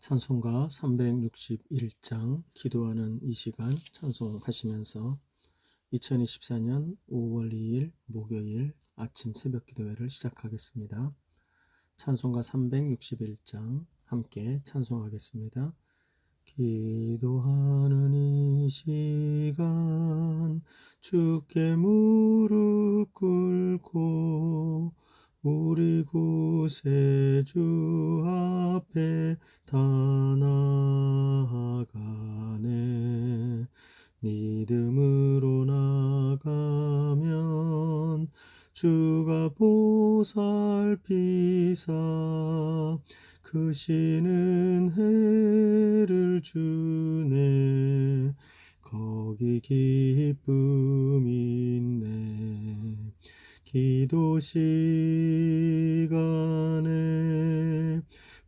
찬송가 361장 기도하는 이 시간 찬송하시면서 2024년 5월 2일 목요일 아침 새벽 기도회를 시작하겠습니다. 찬송가 361장 함께 찬송하겠습니다. 기도하는 이 시간 주께 무릎 꿇고 우리 구세주 앞에 다 나아가네. 믿음으로 나가면 주가 보살피사 크시는 해를 주네. 거기 기쁨이 있네. 기도 시간에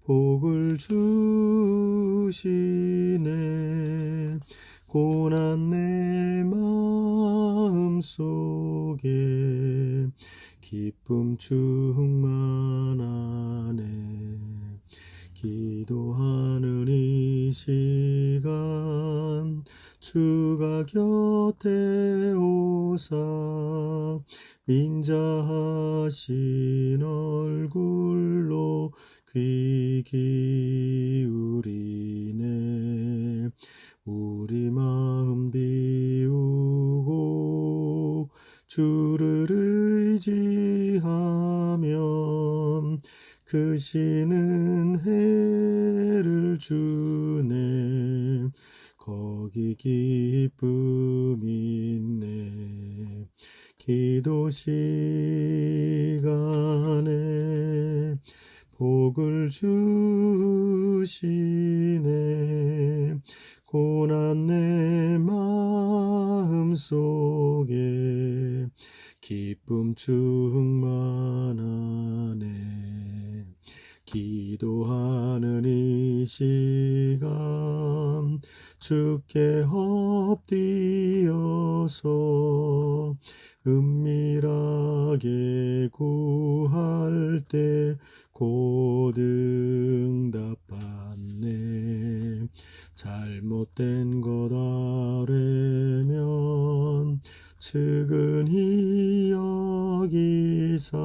복을 주시네. 고난 내 마음 속에 기쁨 충만하네. 기도하는 이 시간 주가 곁에 오사 인자하신 얼굴로 귀 기울이네. 우리 마음 비우고 주를 의지하면 크시는 해를 주네. 거기 기쁨이 있네. 기도 시간에 복을 주시네. 고난 내 마음 속에 기쁨 충만하네. 기도하는 이 시간 주께 엎드려서 은밀하게 구할 때 곧 응답받네. 잘못된 것 아뢰면 측은히 여기사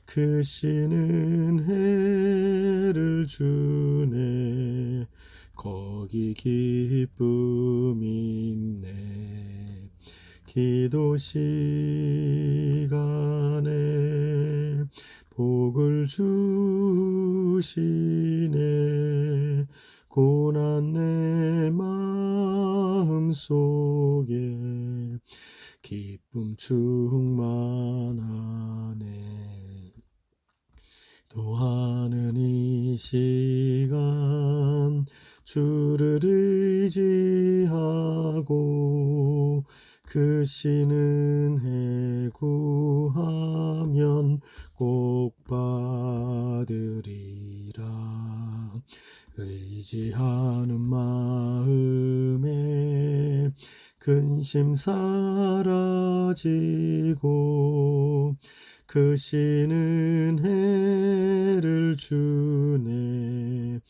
크시는 해를 주네. 거기 기쁨이 있네. 기도 시간에 복을 주시네. 고난 내 마음 속에 기쁨 충만하네. 기도하는 이 시간 주를 의지하고 크시는 해 구하면 꼭 받으리라. 의지하는 마음에 근심 사라지고 크시는 해를 주네.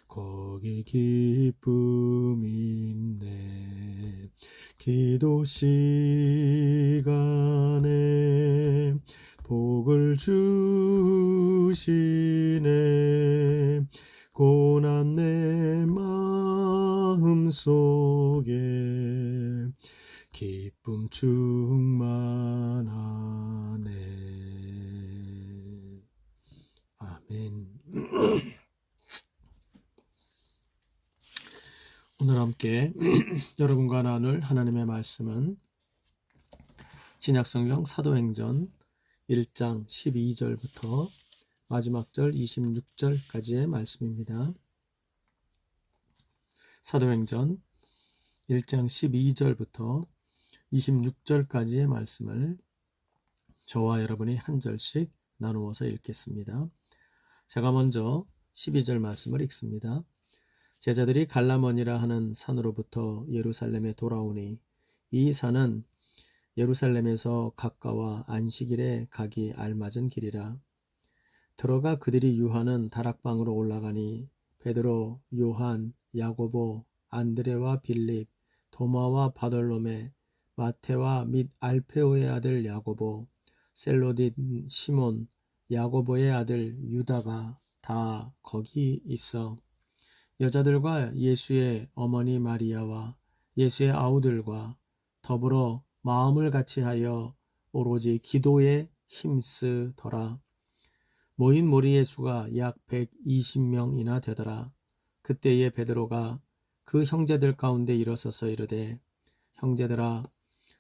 거기 기쁨이 있네. 기도 시간에 복을 주시네. 고난 내 마음 속에 기쁨 충만하네. 아멘. 오늘 함께 여러분과 나눌 하나님의 말씀은 신약성경 사도행전 1장 12절부터 마지막 절 26절까지의 말씀입니다. 사도행전 1장 12절부터 26절까지의 말씀을 저와 여러분이 한 절씩 나누어서 읽겠습니다. 제가 먼저 12절 말씀을 읽습니다. 제자들이 갈라몬이라 하는 산으로부터 예루살렘에 돌아오니 이 산은 예루살렘에서 가까워 안식일에 가기 알맞은 길이라. 들어가 그들이 유하는 다락방으로 올라가니 베드로, 요한, 야고보, 안드레와 빌립, 도마와 바돌로메, 마테와 및 알페오의 아들 야고보, 셀로딘 시몬, 야고보의 아들 유다가 다 거기 있어. 여자들과 예수의 어머니 마리아와 예수의 아우들과 더불어 마음을 같이하여 오로지 기도에 힘쓰더라. 모인 무리의 수가 약 120명이나 되더라. 그때에 베드로가 그 형제들 가운데 일어서서 이르되, 형제들아,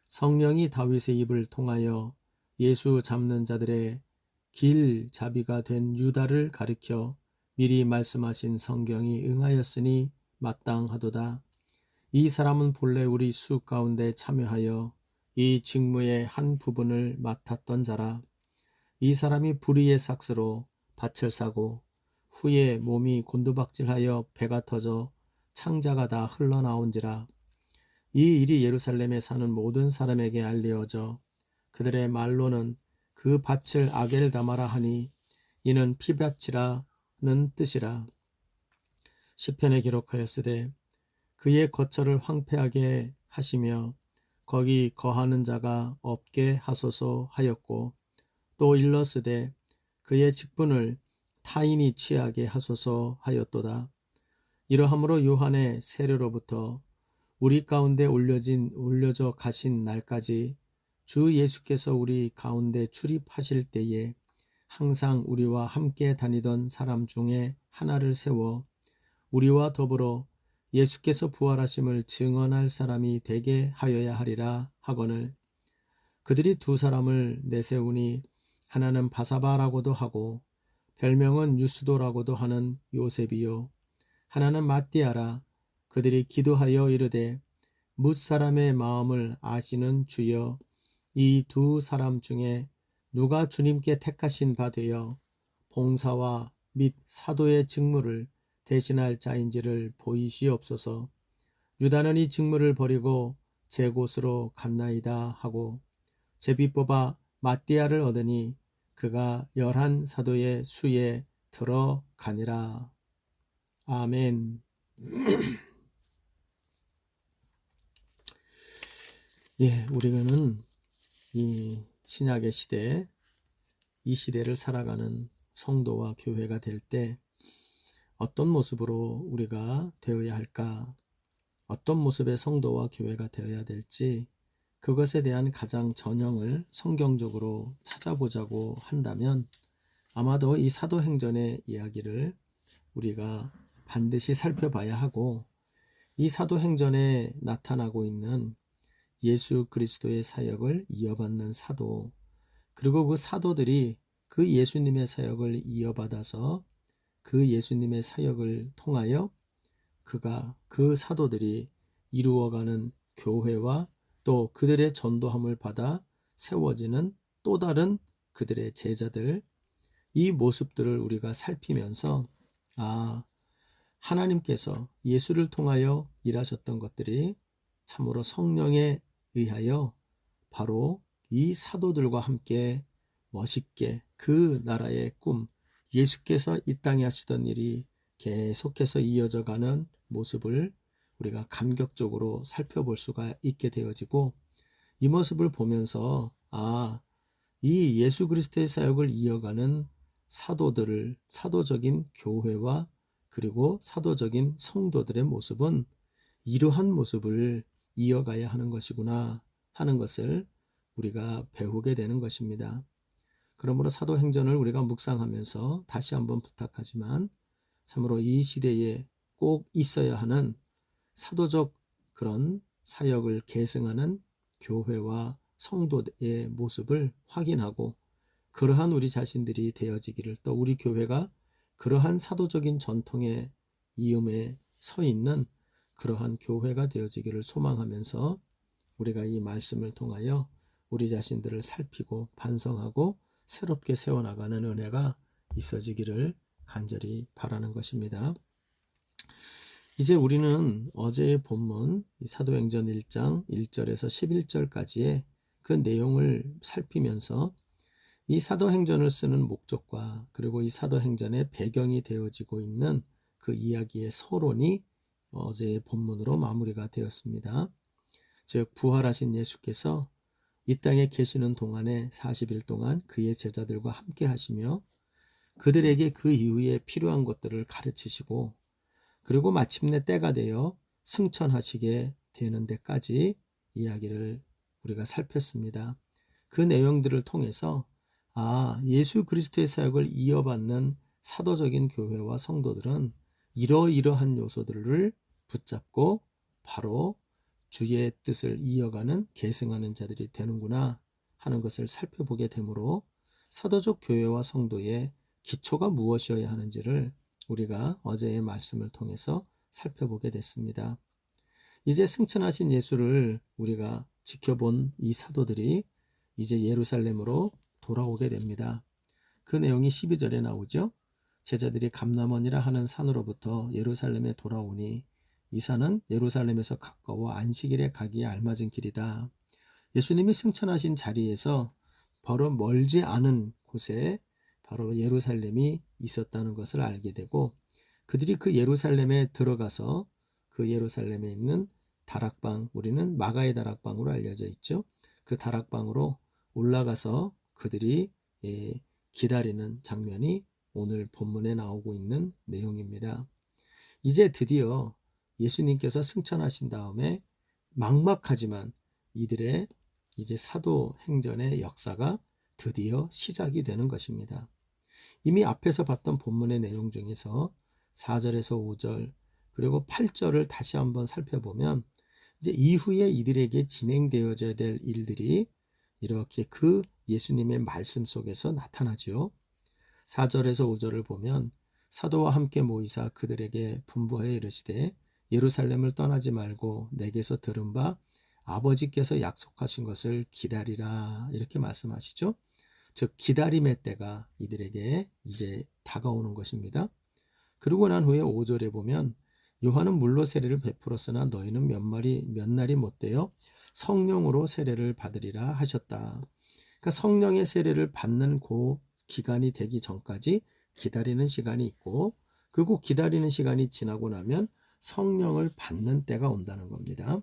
성령이 다윗의 입을 통하여 예수 잡는 자들의 길잡이가 된 유다를 가리켜 미리 말씀하신 성경이 응하였으니 마땅하도다. 이 사람은 본래 우리 수 가운데 참여하여 이 직무의 한 부분을 맡았던 자라. 이 사람이 불의의 삭스로 밭을 사고 후에 몸이 곤두박질하여 배가 터져 창자가 다 흘러나온지라. 이 일이 예루살렘에 사는 모든 사람에게 알려져 그들의 말로는 그 밭을 아겔다마라 하니 이는 피밭이라는 뜻이라. 시편에 기록하였으되 그의 거처를 황폐하게 하시며 거기 거하는 자가 없게 하소서 하였고, 또 일러스되 그의 직분을 타인이 취하게 하소서 하였도다. 이러함으로 요한의 세례로부터 우리 가운데 올려져 가신 날까지 주 예수께서 우리 가운데 출입하실 때에 항상 우리와 함께 다니던 사람 중에 하나를 세워 우리와 더불어 예수께서 부활하심을 증언할 사람이 되게 하여야 하리라 하거늘, 그들이 두 사람을 내세우니 하나는 바사바라고도 하고 별명은 유스도라고도 하는 요셉이요, 하나는 마띠아라. 그들이 기도하여 이르되, 뭇사람의 마음을 아시는 주여, 이 두 사람 중에 누가 주님께 택하신 바 되어 봉사와 및 사도의 직무를 대신할 자인지를 보이시옵소서. 유다는 이 직무를 버리고 제 곳으로 갔나이다 하고 제비 뽑아 마띠아를 얻으니 그가 11 사도의 수에 들어가니라. 아멘. 예, 우리는 이 신약의 시대, 이 시대를 살아가는 성도와 교회가 될 때 어떤 모습으로 우리가 되어야 할까? 어떤 모습의 성도와 교회가 되어야 될지, 그것에 대한 가장 전형을 성경적으로 찾아보자고 한다면 아마도 이 사도행전의 이야기를 우리가 반드시 살펴봐야 하고, 이 사도행전에 나타나고 있는 예수 그리스도의 사역을 이어받는 사도, 그리고 그 사도들이 그 예수님의 사역을 이어받아서 그 예수님의 사역을 통하여 그 사도들이 이루어가는 교회와 또 그들의 전도함을 받아 세워지는 또 다른 그들의 제자들, 이 모습들을 우리가 살피면서 하나님께서 예수를 통하여 일하셨던 것들이 참으로 성령에 의하여 바로 이 사도들과 함께 멋있게 그 나라의 꿈, 예수께서 이 땅에 하시던 일이 계속해서 이어져 가는 모습을 우리가 감격적으로 살펴볼 수가 있게 되어지고, 이 모습을 보면서 이 예수 그리스도의 사역을 이어가는 사도적인 교회와 그리고 사도적인 성도들의 모습은 이러한 모습을 이어가야 하는 것이구나 하는 것을 우리가 배우게 되는 것입니다. 그러므로 사도행전을 우리가 묵상하면서 다시 한번 부탁하지만 참으로 이 시대에 꼭 있어야 하는 사도적 그런 사역을 계승하는 교회와 성도의 모습을 확인하고, 그러한 우리 자신들이 되어지기를, 또 우리 교회가 그러한 사도적인 전통의 이음에 서 있는 그러한 교회가 되어지기를 소망하면서 우리가 이 말씀을 통하여 우리 자신들을 살피고 반성하고 새롭게 세워나가는 은혜가 있어지기를 간절히 바라는 것입니다. 이제 우리는 어제의 본문 사도행전 1장 1절에서 11절까지의 그 내용을 살피면서 이 사도행전을 쓰는 목적과 그리고 이 사도행전의 배경이 되어지고 있는 그 이야기의 서론이 어제의 본문으로 마무리가 되었습니다. 즉 부활하신 예수께서 이 땅에 계시는 동안에 40일 동안 그의 제자들과 함께 하시며 그들에게 그 이후에 필요한 것들을 가르치시고 그리고 마침내 때가 되어 승천하시게 되는 데까지 이야기를 우리가 살폈습니다. 그 내용들을 통해서 예수 그리스도의 사역을 이어받는 사도적인 교회와 성도들은 이러이러한 요소들을 붙잡고 바로 주의 뜻을 이어가는 계승하는 자들이 되는구나 하는 것을 살펴보게 되므로 사도적 교회와 성도의 기초가 무엇이어야 하는지를 우리가 어제의 말씀을 통해서 살펴보게 됐습니다. 이제 승천하신 예수를 우리가 지켜본 이 사도들이 이제 예루살렘으로 돌아오게 됩니다. 그 내용이 12절에 나오죠. 제자들이 감람원이라 하는 산으로부터 예루살렘에 돌아오니 이 산은 예루살렘에서 가까워 안식일에 가기에 알맞은 길이다. 예수님이 승천하신 자리에서 바로 멀지 않은 곳에 바로 예루살렘이 있었다는 것을 알게 되고 그들이 그 예루살렘에 들어가서 그 예루살렘에 있는 다락방, 우리는 마가의 다락방으로 알려져 있죠. 그 다락방으로 올라가서 그들이 기다리는 장면이 오늘 본문에 나오고 있는 내용입니다. 이제 드디어 예수님께서 승천하신 다음에 막막하지만 이들의 이제 사도행전의 역사가 드디어 시작이 되는 것입니다. 이미 앞에서 봤던 본문의 내용 중에서 4절에서 5절 그리고 8절을 다시 한번 살펴보면 이제 이후에 이들에게 진행되어져야 될 일들이 이렇게 그 예수님의 말씀 속에서 나타나죠. 4절에서 5절을 보면 사도와 함께 모이사 그들에게 분부하여 이르시되 예루살렘을 떠나지 말고 내게서 들은 바 아버지께서 약속하신 것을 기다리라 이렇게 말씀하시죠. 즉 기다림의 때가 이들에게 이제 다가오는 것입니다. 그러고 난 후에 5절에 보면 요한은 물로 세례를 베풀었으나 너희는 몇 날이 못되어 성령으로 세례를 받으리라 하셨다. 그러니까 성령의 세례를 받는 그 기간이 되기 전까지 기다리는 시간이 있고 그리고 기다리는 시간이 지나고 나면 성령을 받는 때가 온다는 겁니다.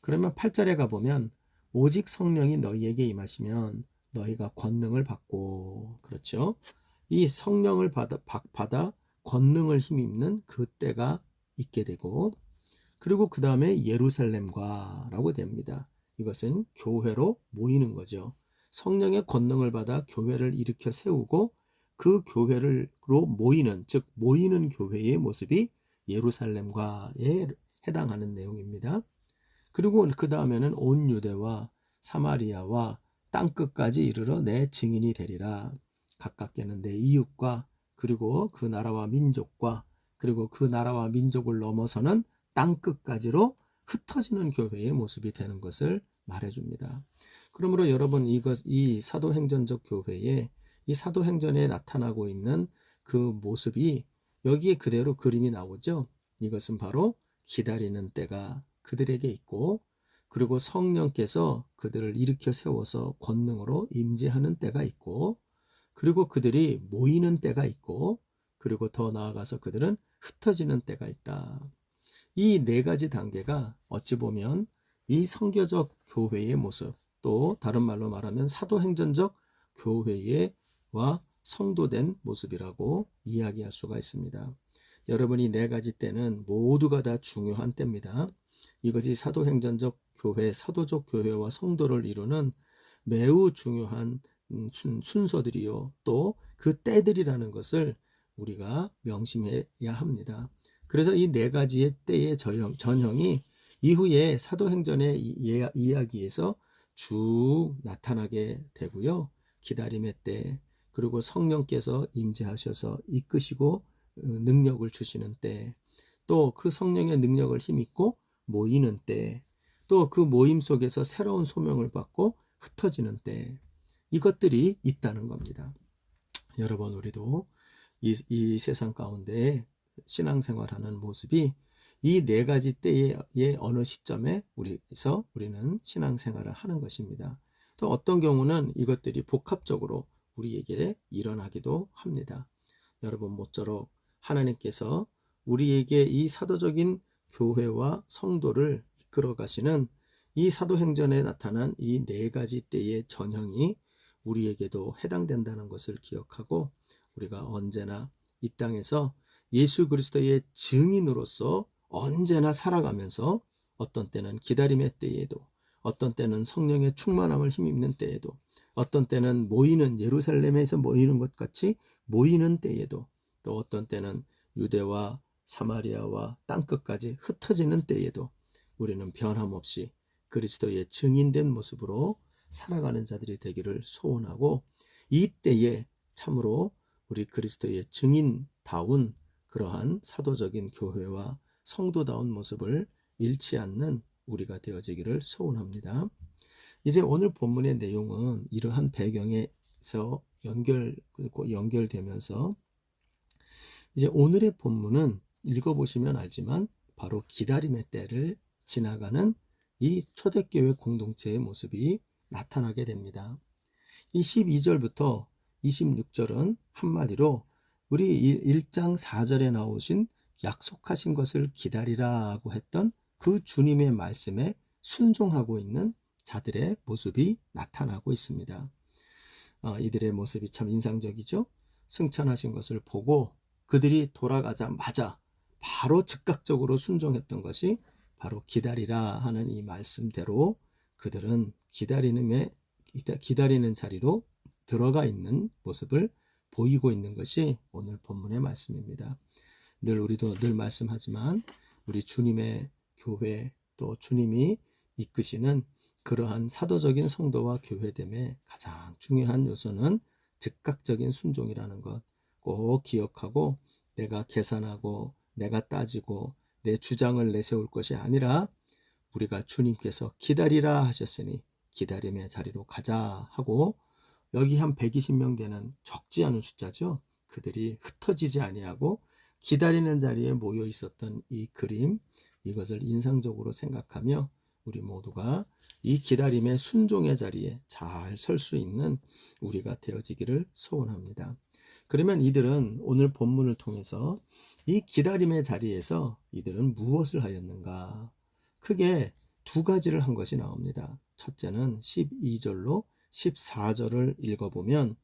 그러면 8절에 가보면 오직 성령이 너희에게 임하시면 너희가 권능을 받고 그렇죠. 이 성령을 받아 권능을 힘입는 그 때가 있게 되고 그리고 그 다음에 예루살렘과 라고 됩니다. 이것은 교회로 모이는 거죠. 성령의 권능을 받아 교회를 일으켜 세우고 그 교회로 모이는 즉 모이는 교회의 모습이 예루살렘과에 해당하는 내용입니다. 그리고 그 다음에는 온 유대와 사마리아와 땅끝까지 이르러 내 증인이 되리라. 가깝게는 내 이웃과 그리고 그 나라와 민족과 그리고 그 나라와 민족을 넘어서는 땅끝까지로 흩어지는 교회의 모습이 되는 것을 말해줍니다. 그러므로 여러분 이 사도행전적 교회에 이 사도행전에 나타나고 있는 그 모습이 여기에 그대로 그림이 나오죠. 이것은 바로 기다리는 때가 그들에게 있고 그리고 성령께서 그들을 일으켜 세워서 권능으로 임재하는 때가 있고 그리고 그들이 모이는 때가 있고 그리고 더 나아가서 그들은 흩어지는 때가 있다. 이 네 가지 단계가 어찌 보면 이 성교적 교회의 모습 또 다른 말로 말하면 사도행전적 교회와 성도된 모습이라고 이야기할 수가 있습니다. 여러분이 네 가지 때는 모두가 다 중요한 때입니다. 이것이 사도행전적 교회, 사도적 교회와 성도를 이루는 매우 중요한 순서들이요. 또 그 때들이라는 것을 우리가 명심해야 합니다. 그래서 이 네 가지의 때의 전형이 이후에 사도행전의 이야기에서 쭉 나타나게 되고요. 기다림의 때, 그리고 성령께서 임재하셔서 이끄시고 능력을 주시는 때, 또 그 성령의 능력을 힘입고 모이는 때, 또 그 모임 속에서 새로운 소명을 받고 흩어지는 때, 이것들이 있다는 겁니다. 여러분, 우리도 이 세상 가운데 신앙생활하는 모습이 이 네 가지 때의 어느 시점에 우리는 신앙생활을 하는 것입니다. 또 어떤 경우는 이것들이 복합적으로 우리에게 일어나기도 합니다. 여러분 모쪼록 하나님께서 우리에게 이 사도적인 교회와 성도를 이끌어 가시는 이 사도행전에 나타난 이 네 가지 때의 전형이 우리에게도 해당된다는 것을 기억하고 우리가 언제나 이 땅에서 예수 그리스도의 증인으로서 언제나 살아가면서 어떤 때는 기다림의 때에도 어떤 때는 성령의 충만함을 힘입는 때에도 어떤 때는 모이는 예루살렘에서 모이는 것 같이 모이는 때에도 또 어떤 때는 유대와 사마리아와 땅끝까지 흩어지는 때에도 우리는 변함없이 그리스도의 증인된 모습으로 살아가는 자들이 되기를 소원하고 이 때에 참으로 우리 그리스도의 증인다운 그러한 사도적인 교회와 성도다운 모습을 잃지 않는 우리가 되어지기를 소원합니다. 이제 오늘 본문의 내용은 이러한 배경에서 연결되면서 이제 오늘의 본문은 읽어보시면 알지만 바로 기다림의 때를 지나가는 이 초대교회 공동체의 모습이 나타나게 됩니다. 이 12절부터 26절은 한마디로 우리 1장 4절에 나오신 약속하신 것을 기다리라고 했던 그 주님의 말씀에 순종하고 있는 자들의 모습이 나타나고 있습니다. 이들의 모습이 참 인상적이죠. 승천하신 것을 보고 그들이 돌아가자마자 바로 즉각적으로 순종했던 것이 바로 기다리라 하는 이 말씀대로 그들은 기다리는 자리로 들어가 있는 모습을 보이고 있는 것이 오늘 본문의 말씀입니다. 우리도 늘 말씀하지만 우리 주님의 교회 또 주님이 이끄시는 그러한 사도적인 성도와 교회됨의 가장 중요한 요소는 즉각적인 순종이라는 것 꼭 기억하고 내가 계산하고 내가 따지고 내 주장을 내세울 것이 아니라 우리가 주님께서 기다리라 하셨으니 기다림의 자리로 가자 하고 여기 한 120명 되는 적지 않은 숫자죠. 그들이 흩어지지 아니하고 기다리는 자리에 모여 있었던 이 그림 이것을 인상적으로 생각하며 우리 모두가 이 기다림의 순종의 자리에 잘 설 수 있는 우리가 되어지기를 소원합니다. 그러면 이들은 오늘 본문을 통해서 이 기다림의 자리에서 이들은 무엇을 하였는가? 크게 두 가지를 한 것이 나옵니다. 첫째는 12절로 14절을 읽어보면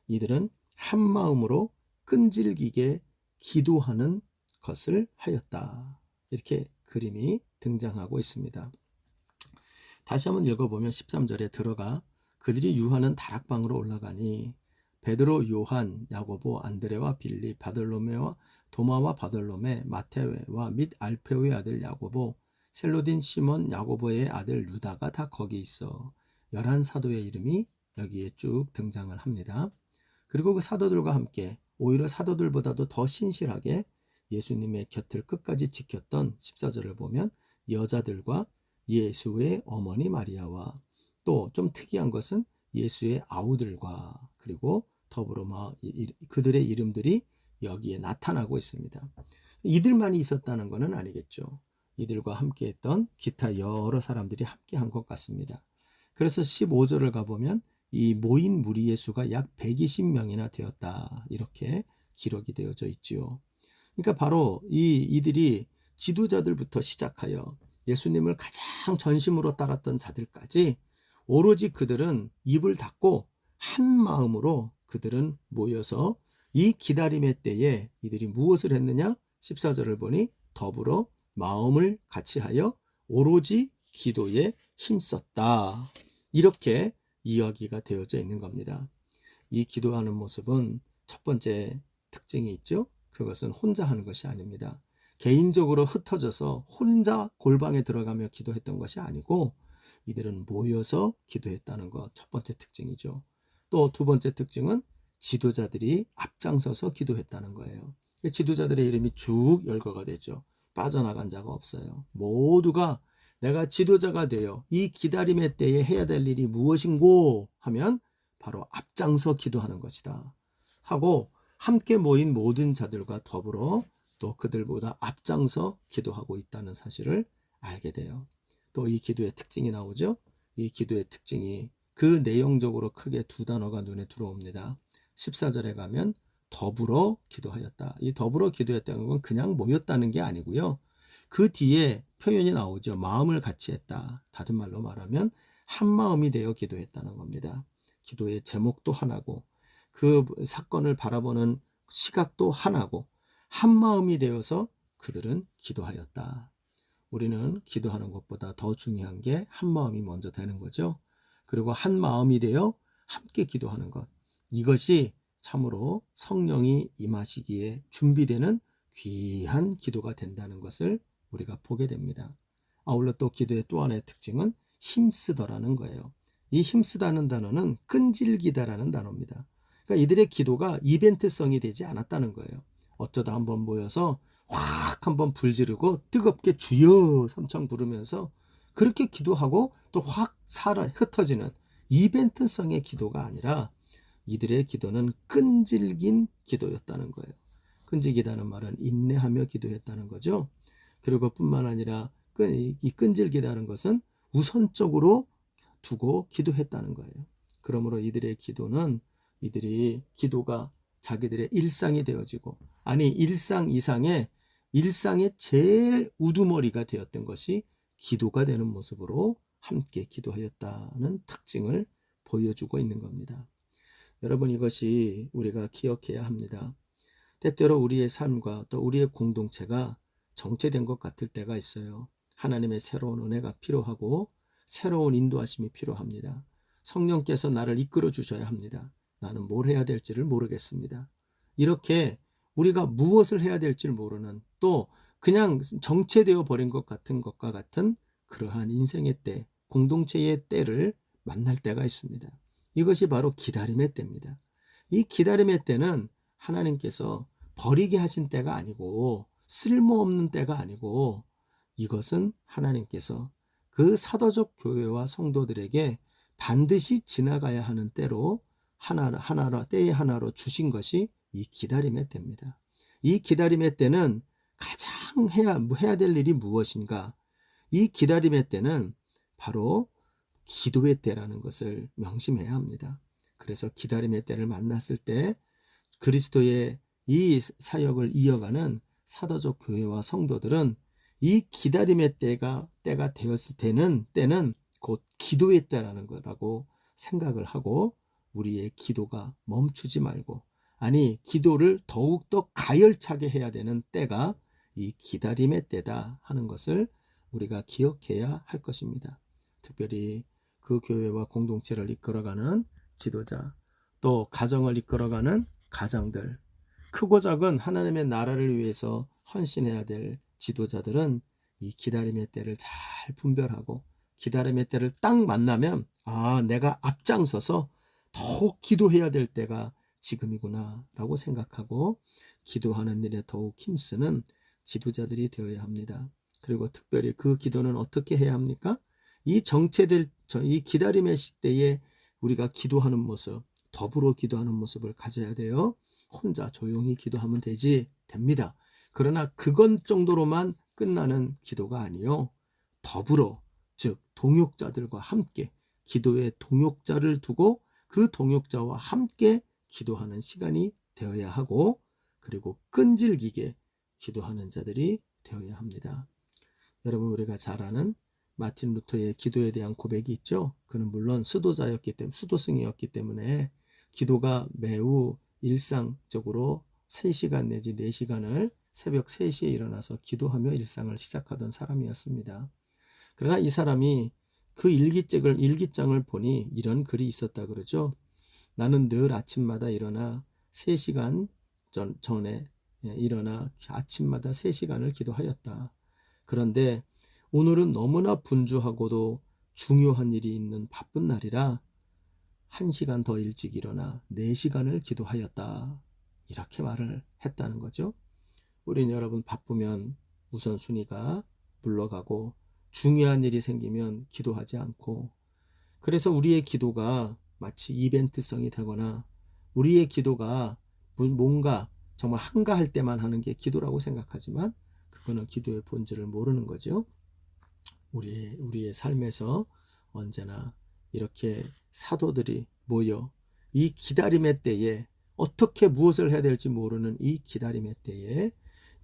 이들은 한 마음으로 끈질기게 기도하는 것을 하였다. 이렇게 그림이 등장하고 있습니다. 다시 한번 읽어보면 13절에 들어가 그들이 유하는 다락방으로 올라가니 베드로, 요한, 야고보, 안드레와 빌립, 바돌로메와 도마와 바돌로메, 마테와 및 알페오의 아들 야고보, 셀로딘 시몬 야고보의 아들 유다가 다 거기 있어 11사도의 이름이 여기에 쭉 등장을 합니다. 그리고 그 사도들과 함께 오히려 사도들보다도 더 신실하게 예수님의 곁을 끝까지 지켰던 14절을 보면 여자들과 예수의 어머니 마리아와 또 좀 특이한 것은 예수의 아우들과 그리고 더불어 그들의 이름들이 여기에 나타나고 있습니다. 이들만이 있었다는 것은 아니겠죠. 이들과 함께 했던 기타 여러 사람들이 함께 한 것 같습니다. 그래서 15절을 가보면 이 모인 무리의 수가 약 120명이나 되었다. 이렇게 기록이 되어져 있지요. 그러니까 바로 이들이 지도자들부터 시작하여 예수님을 가장 전심으로 따랐던 자들까지 오로지 그들은 입을 닫고 한 마음으로 그들은 모여서 이 기다림의 때에 이들이 무엇을 했느냐? 14절을 보니 더불어 마음을 같이 하여 오로지 기도에 힘썼다. 이렇게 이야기가 되어져 있는 겁니다. 이 기도하는 모습은 첫 번째 특징이 있죠. 그것은 혼자 하는 것이 아닙니다. 개인적으로 흩어져서 혼자 골방에 들어가며 기도했던 것이 아니고 이들은 모여서 기도했다는 것 첫 번째 특징이죠. 또 두 번째 특징은 지도자들이 앞장서서 기도했다는 거예요. 지도자들의 이름이 쭉 열거가 되죠. 빠져나간 자가 없어요. 모두가 내가 지도자가 되어 이 기다림의 때에 해야 될 일이 무엇인고 하면 바로 앞장서 기도하는 것이다 하고 함께 모인 모든 자들과 더불어 또 그들보다 앞장서 기도하고 있다는 사실을 알게 돼요. 또 이 기도의 특징이 나오죠. 이 기도의 특징이 그 내용적으로 크게 두 단어가 눈에 들어옵니다. 14절에 가면 더불어 기도하였다. 이 더불어 기도했다는 건 그냥 모였다는 게 아니고요. 그 뒤에 표현이 나오죠. 마음을 같이 했다. 다른 말로 말하면 한 마음이 되어 기도했다는 겁니다. 기도의 제목도 하나고 그 사건을 바라보는 시각도 하나고 한 마음이 되어서 그들은 기도하였다. 우리는 기도하는 것보다 더 중요한 게 한 마음이 먼저 되는 거죠. 그리고 한 마음이 되어 함께 기도하는 것. 이것이 참으로 성령이 임하시기에 준비되는 귀한 기도가 된다는 것을 우리가 보게 됩니다. 아울러 또 기도의 또 하나의 특징은 힘쓰더라는 거예요. 이 힘쓰다는 단어는 끈질기다라는 단어입니다. 그러니까 이들의 기도가 이벤트성이 되지 않았다는 거예요. 어쩌다 한번 모여서 확 한번 불지르고 뜨겁게 주여 삼창 부르면서 그렇게 기도하고 또 확 흩어지는 이벤트성의 기도가 아니라 이들의 기도는 끈질긴 기도였다는 거예요. 끈질기다는 말은 인내하며 기도했다는 거죠. 그리고 뿐만 아니라 이 끈질기다는 것은 우선적으로 두고 기도했다는 거예요. 그러므로 이들의 기도는 이들이 기도가 자기들의 일상이 되어지고 아니 일상의 제일 우두머리가 되었던 것이 기도가 되는 모습으로 함께 기도하였다는 특징을 보여주고 있는 겁니다. 여러분 이것이 우리가 기억해야 합니다. 때때로 우리의 삶과 또 우리의 공동체가 정체된 것 같을 때가 있어요. 하나님의 새로운 은혜가 필요하고 새로운 인도하심이 필요합니다. 성령께서 나를 이끌어 주셔야 합니다. 나는 뭘 해야 될지를 모르겠습니다. 이렇게 우리가 무엇을 해야 될지를 모르는 또 그냥 정체되어 버린 것 같은 것과 같은 그러한 인생의 때, 공동체의 때를 만날 때가 있습니다. 이것이 바로 기다림의 때입니다. 이 기다림의 때는 하나님께서 버리게 하신 때가 아니고 쓸모없는 때가 아니고 이것은 하나님께서 그 사도적 교회와 성도들에게 반드시 지나가야 하는 때로 때의 하나로 주신 것이 이 기다림의 때입니다. 이 기다림의 때는 가장 해야 될 일이 무엇인가? 이 기다림의 때는 바로 기도의 때라는 것을 명심해야 합니다. 그래서 기다림의 때를 만났을 때 그리스도의 이 사역을 이어가는 사도적 교회와 성도들은 이 기다림의 때가 되었을 때는 곧 기도의 때라는 거라고 생각을 하고 우리의 기도가 멈추지 말고 아니 기도를 더욱더 가열차게 해야 되는 때가 이 기다림의 때다 하는 것을 우리가 기억해야 할 것입니다. 특별히 그 교회와 공동체를 이끌어가는 지도자 또 가정을 이끌어가는 가장들 크고 작은 하나님의 나라를 위해서 헌신해야 될 지도자들은 이 기다림의 때를 잘 분별하고 기다림의 때를 딱 만나면 내가 앞장서서 더욱 기도해야 될 때가 지금이구나 라고 생각하고 기도하는 일에 더욱 힘쓰는 지도자들이 되어야 합니다. 그리고 특별히 그 기도는 어떻게 해야 합니까? 이 기다림의 시대에 우리가 기도하는 모습, 더불어 기도하는 모습을 가져야 돼요. 혼자 조용히 기도하면 됩니다. 그러나 그건 정도로만 끝나는 기도가 아니요. 더불어, 즉 동역자들과 함께 기도의 동역자를 두고 그 동역자와 함께 기도하는 시간이 되어야 하고 그리고 끈질기게 기도하는 자들이 되어야 합니다. 여러분 우리가 잘 아는 마틴 루터의 기도에 대한 고백이 있죠. 그는 물론 수도승이었기 때문에 기도가 매우 일상적으로 3시간 내지 4시간을 새벽 3시에 일어나서 기도하며 일상을 시작하던 사람이었습니다. 그러나 이 사람이 그 일기장을 보니 이런 글이 있었다 그러죠. 나는 늘 아침마다 일어나 3시간 전에 일어나 아침마다 3시간을 기도하였다. 그런데 오늘은 너무나 분주하고도 중요한 일이 있는 바쁜 날이라 1시간 더 일찍 일어나 4시간을 기도하였다. 이렇게 말을 했다는 거죠. 우리는 여러분 바쁘면 우선순위가 물러가고 중요한 일이 생기면 기도하지 않고 그래서 우리의 기도가 마치 이벤트성이 되거나 우리의 기도가 뭔가 정말 한가할 때만 하는 게 기도라고 생각하지만 그거는 기도의 본질을 모르는 거죠. 우리의 삶에서 언제나 이렇게 사도들이 모여 이 기다림의 때에 어떻게 무엇을 해야 될지 모르는 이 기다림의 때에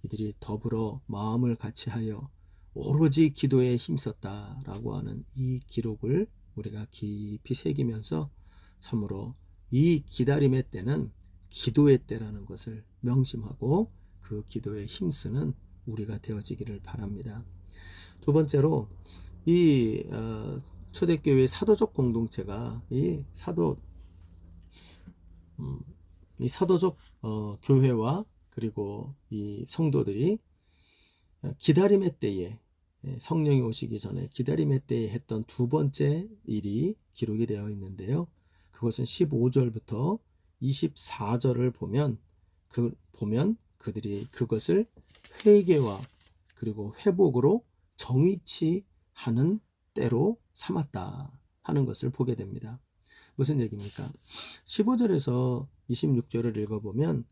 이들이 더불어 마음을 같이하여 오로지 기도에 힘썼다라고 하는 이 기록을 우리가 깊이 새기면서 참으로 이 기다림의 때는 기도의 때라는 것을 명심하고 그 기도에 힘쓰는 우리가 되어지기를 바랍니다. 두 번째로 이 초대교회 사도적 공동체가 이 사도적 교회와 그리고 이 성도들이 기다림의 때에 성령이 오시기 전에 기다림의 때에 했던 두 번째 일이 기록이 되어 있는데요. 그것은 15절부터 24절을 보면 그들이 그것을 회개와 그리고 회복으로 정의치하는 때로 삼았다 하는 것을 보게 됩니다. 무슨 얘기입니까? 15절에서 26절을 읽어보면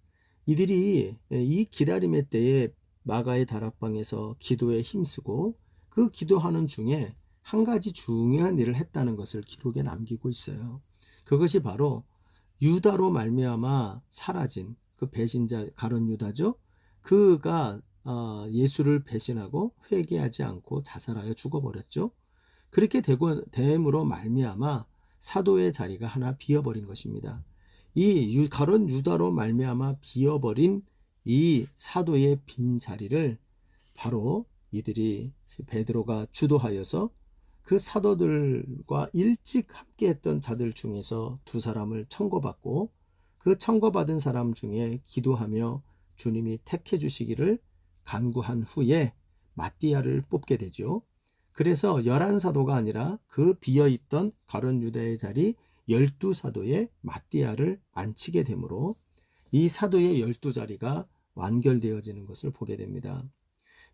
이들이 이 기다림의 때에 마가의 다락방에서 기도에 힘쓰고 그 기도하는 중에 한 가지 중요한 일을 했다는 것을 기록에 남기고 있어요. 그것이 바로 유다로 말미암아 사라진 그 배신자 가룟 유다죠. 그가 예수를 배신하고 회개하지 않고 자살하여 죽어버렸죠. 그렇게 됨으로 말미암아 사도의 자리가 하나 비어버린 것입니다. 이 가룟 유다로 말미암아 비어버린 이 사도의 빈 자리를 바로 이들이 베드로가 주도하여서 그 사도들과 일찍 함께했던 자들 중에서 두 사람을 청거받고 그 청거받은 사람 중에 기도하며 주님이 택해 주시기를 간구한 후에 마띠아를 뽑게 되죠. 그래서 11사도가 아니라 그 비어있던 가룟 유다의 자리 12사도의 마띠아를 앉히게 되므로 이 사도의 12자리가 완결되어지는 것을 보게 됩니다.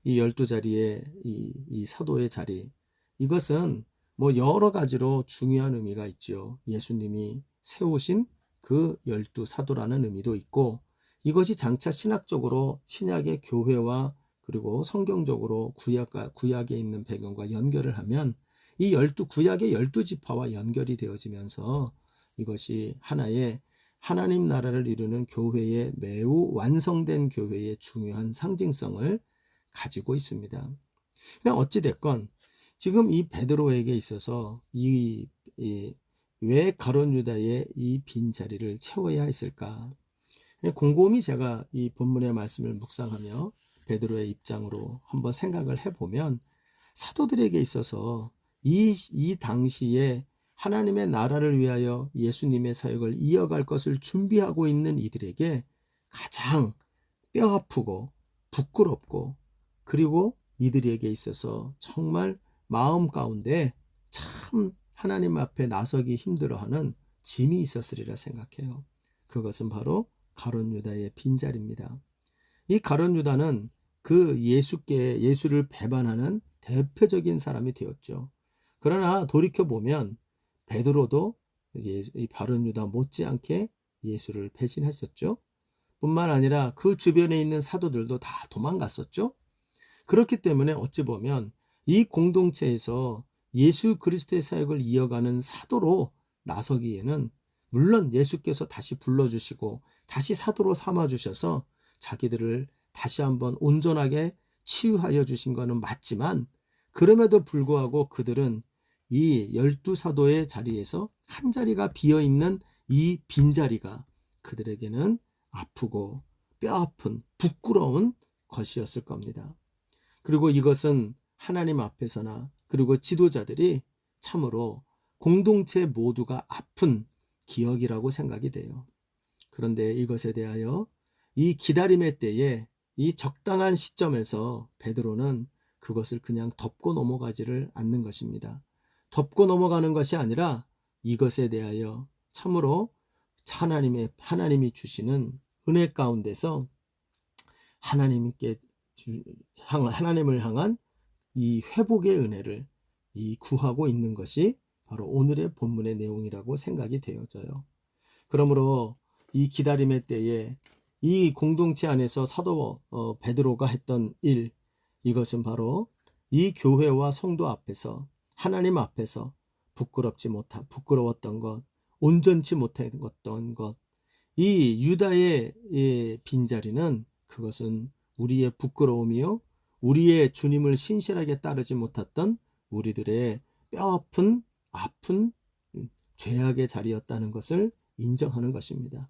이 12자리의 이 사도의 자리, 이것은 뭐 여러 가지로 중요한 의미가 있죠. 예수님이 세우신 그 12사도라는 의미도 있고, 이것이 장차 신학적으로 신약의 교회와 그리고 성경적으로 구약에 있는 배경과 연결을 하면 이 구약의 12지파와 연결이 되어지면서 이것이 하나의 하나님 나라를 이루는 교회의 매우 완성된 교회의 중요한 상징성을 가지고 있습니다. 그냥 어찌됐건 지금 이 베드로에게 있어서 왜 가룟 유다의 이 빈자리를 채워야 했을까? 곰곰이 제가 이 본문의 말씀을 묵상하며 베드로의 입장으로 한번 생각을 해보면 사도들에게 있어서 이 당시에 하나님의 나라를 위하여 예수님의 사역을 이어갈 것을 준비하고 있는 이들에게 가장 뼈아프고 부끄럽고 그리고 이들에게 있어서 정말 마음 가운데 참 하나님 앞에 나서기 힘들어하는 짐이 있었으리라 생각해요. 그것은 바로 가룟 유다의 빈자리입니다. 이 가룟 유다는 그 예수를 배반하는 대표적인 사람이 되었죠. 그러나 돌이켜보면 베드로도 이 가룟 유다 못지않게 예수를 배신했었죠. 뿐만 아니라 그 주변에 있는 사도들도 다 도망갔었죠. 그렇기 때문에 어찌 보면 이 공동체에서 예수 그리스도의 사역을 이어가는 사도로 나서기에는 물론 예수께서 다시 불러주시고 다시 사도로 삼아주셔서 자기들을 다시 한번 온전하게 치유하여 주신 것은 맞지만 그럼에도 불구하고 그들은 이 12사도의 자리에서 한 자리가 비어있는 이 빈자리가 그들에게는 아프고 뼈아픈 부끄러운 것이었을 겁니다. 그리고 이것은 하나님 앞에서나 그리고 지도자들이 참으로 공동체 모두가 아픈 기억이라고 생각이 돼요. 그런데 이것에 대하여 이 기다림의 때에 이 적당한 시점에서 베드로는 그것을 그냥 덮고 넘어가지를 않는 것입니다. 덮고 넘어가는 것이 아니라 이것에 대하여 참으로 하나님이 주시는 은혜 가운데서 하나님을 향한 이 회복의 은혜를 구하고 있는 것이 바로 오늘의 본문의 내용이라고 생각이 되어져요. 그러므로 이 기다림의 때에 이 공동체 안에서 사도 베드로가 했던 일, 이것은 바로 이 교회와 성도 앞에서 하나님 앞에서 부끄러웠던 것, 온전치 못했던 것, 이 유다의 빈자리는 그것은 우리의 부끄러움이요, 우리의 주님을 신실하게 따르지 못했던 우리들의 뼈아픈 아픈 죄악의 자리였다는 것을 인정하는 것입니다.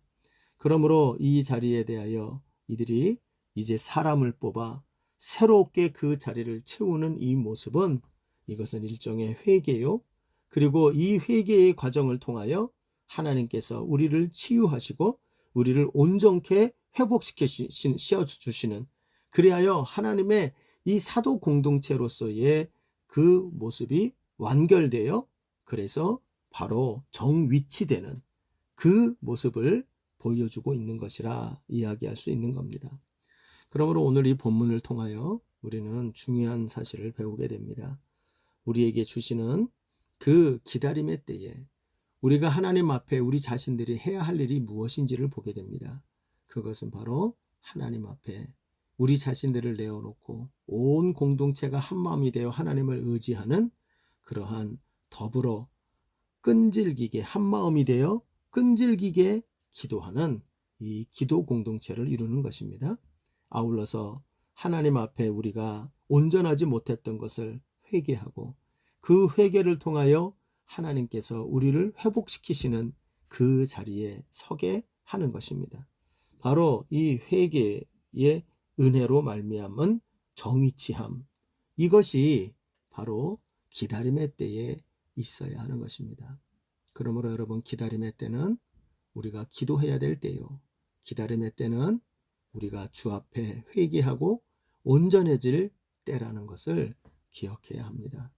그러므로 이 자리에 대하여 이들이 이제 사람을 뽑아 새롭게 그 자리를 채우는 이 모습은, 이것은 일종의 회개요. 그리고 이 회개의 과정을 통하여 하나님께서 우리를 치유하시고 우리를 온전케 회복시켜 주시는, 그리하여 하나님의 이 사도 공동체로서의 그 모습이 완결되어, 그래서 바로 정위치되는 그 모습을 보여주고 있는 것이라 이야기할 수 있는 겁니다. 그러므로 오늘 이 본문을 통하여 우리는 중요한 사실을 배우게 됩니다. 우리에게 주시는 그 기다림의 때에 우리가 하나님 앞에 우리 자신들이 해야 할 일이 무엇인지를 보게 됩니다. 그것은 바로 하나님 앞에 우리 자신들을 내어놓고 온 공동체가 한마음이 되어 하나님을 의지하는 그러한 더불어 끈질기게 한마음이 되어 끈질기게 기도하는 이 기도 공동체를 이루는 것입니다. 아울러서 하나님 앞에 우리가 온전하지 못했던 것을 회개하고 그 회개를 통하여 하나님께서 우리를 회복시키시는 그 자리에 서게 하는 것입니다. 바로 이 회개의 은혜로 말미암은 정의치함, 이것이 바로 기다림의 때에 있어야 하는 것입니다. 그러므로 여러분, 기다림의 때는 우리가 기도해야 될 때요, 기다림의 때는 우리가 주 앞에 회개하고 온전해질 때라는 것을 기억해야 합니다.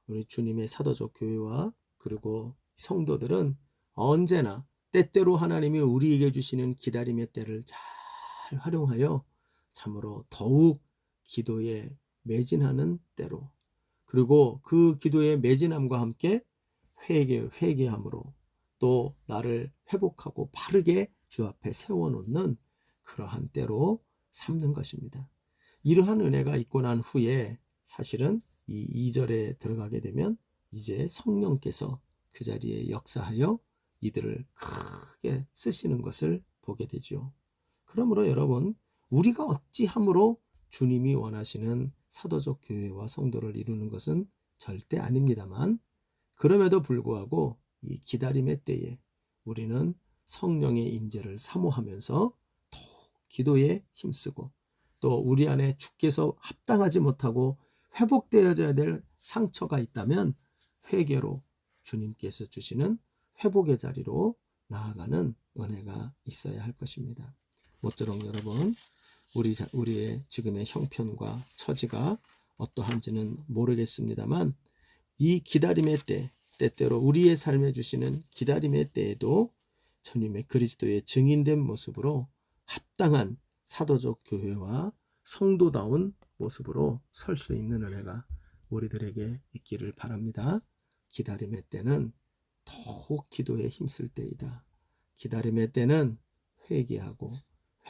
우리 주님의 사도적 교회와 그리고 성도들은 언제나 때때로 하나님이 우리에게 주시는 기다림의 때를 잘 활용하여 참으로 더욱 기도에 매진하는 때로, 그리고 그 기도의 매진함과 함께 회개함으로 또 나를 회복하고 바르게 주 앞에 세워놓는 그러한 때로 삼는 것입니다. 이러한 은혜가 있고 난 후에 사실은 이 2절에 들어가게 되면 이제 성령께서 그 자리에 역사하여 이들을 크게 쓰시는 것을 보게 되죠. 그러므로 여러분, 우리가 어찌함으로 주님이 원하시는 사도적 교회와 성도를 이루는 것은 절대 아닙니다만, 그럼에도 불구하고 이 기다림의 때에 우리는 성령의 임재를 사모하면서 더 기도에 힘쓰고, 또 우리 안에 주께서 합당하지 못하고 회복되어져야 될 상처가 있다면 회개로 주님께서 주시는 회복의 자리로 나아가는 은혜가 있어야 할 것입니다. 모쪼록 여러분, 우리의 지금의 형편과 처지가 어떠한지는 모르겠습니다만, 이 기다림의 때때로 우리의 삶에 주시는 기다림의 때에도 주님의 그리스도의 증인된 모습으로 합당한 사도적 교회와 성도다운 모습으로 설 수 있는 은혜가 우리들에게 있기를 바랍니다. 기다림의 때는 더욱 기도에 힘쓸 때이다. 기다림의 때는 회개하고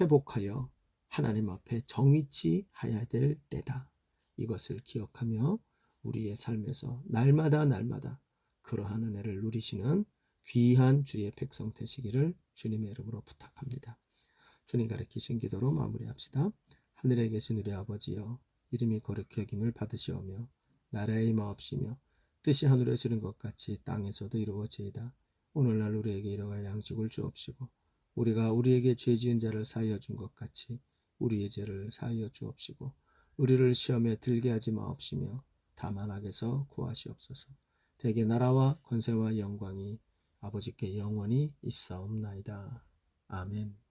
회복하여 하나님 앞에 정위치해야 될 때다. 이것을 기억하며 우리의 삶에서 날마다 그러한 은혜를 누리시는 귀한 주의 백성 되시기를 주님의 이름으로 부탁합니다. 주님 가르치신 기도로 마무리합시다. 하늘에 계신 우리 아버지여, 이름이 거룩히 여김을 받으시오며 나라의 임하옵시며 뜻이 하늘에서 이룬 것 같이 땅에서도 이루어지이다. 오늘날 우리에게 일용할 양식을 주옵시고 우리가 우리에게 죄 지은 자를 사하여 준 것 같이 우리의 죄를 사하여 주옵시고 우리를 시험에 들게 하지 마옵시며 다만 악에서 구하시옵소서. 대개 나라와 권세와 영광이 아버지께 영원히 있사옵나이다. 아멘.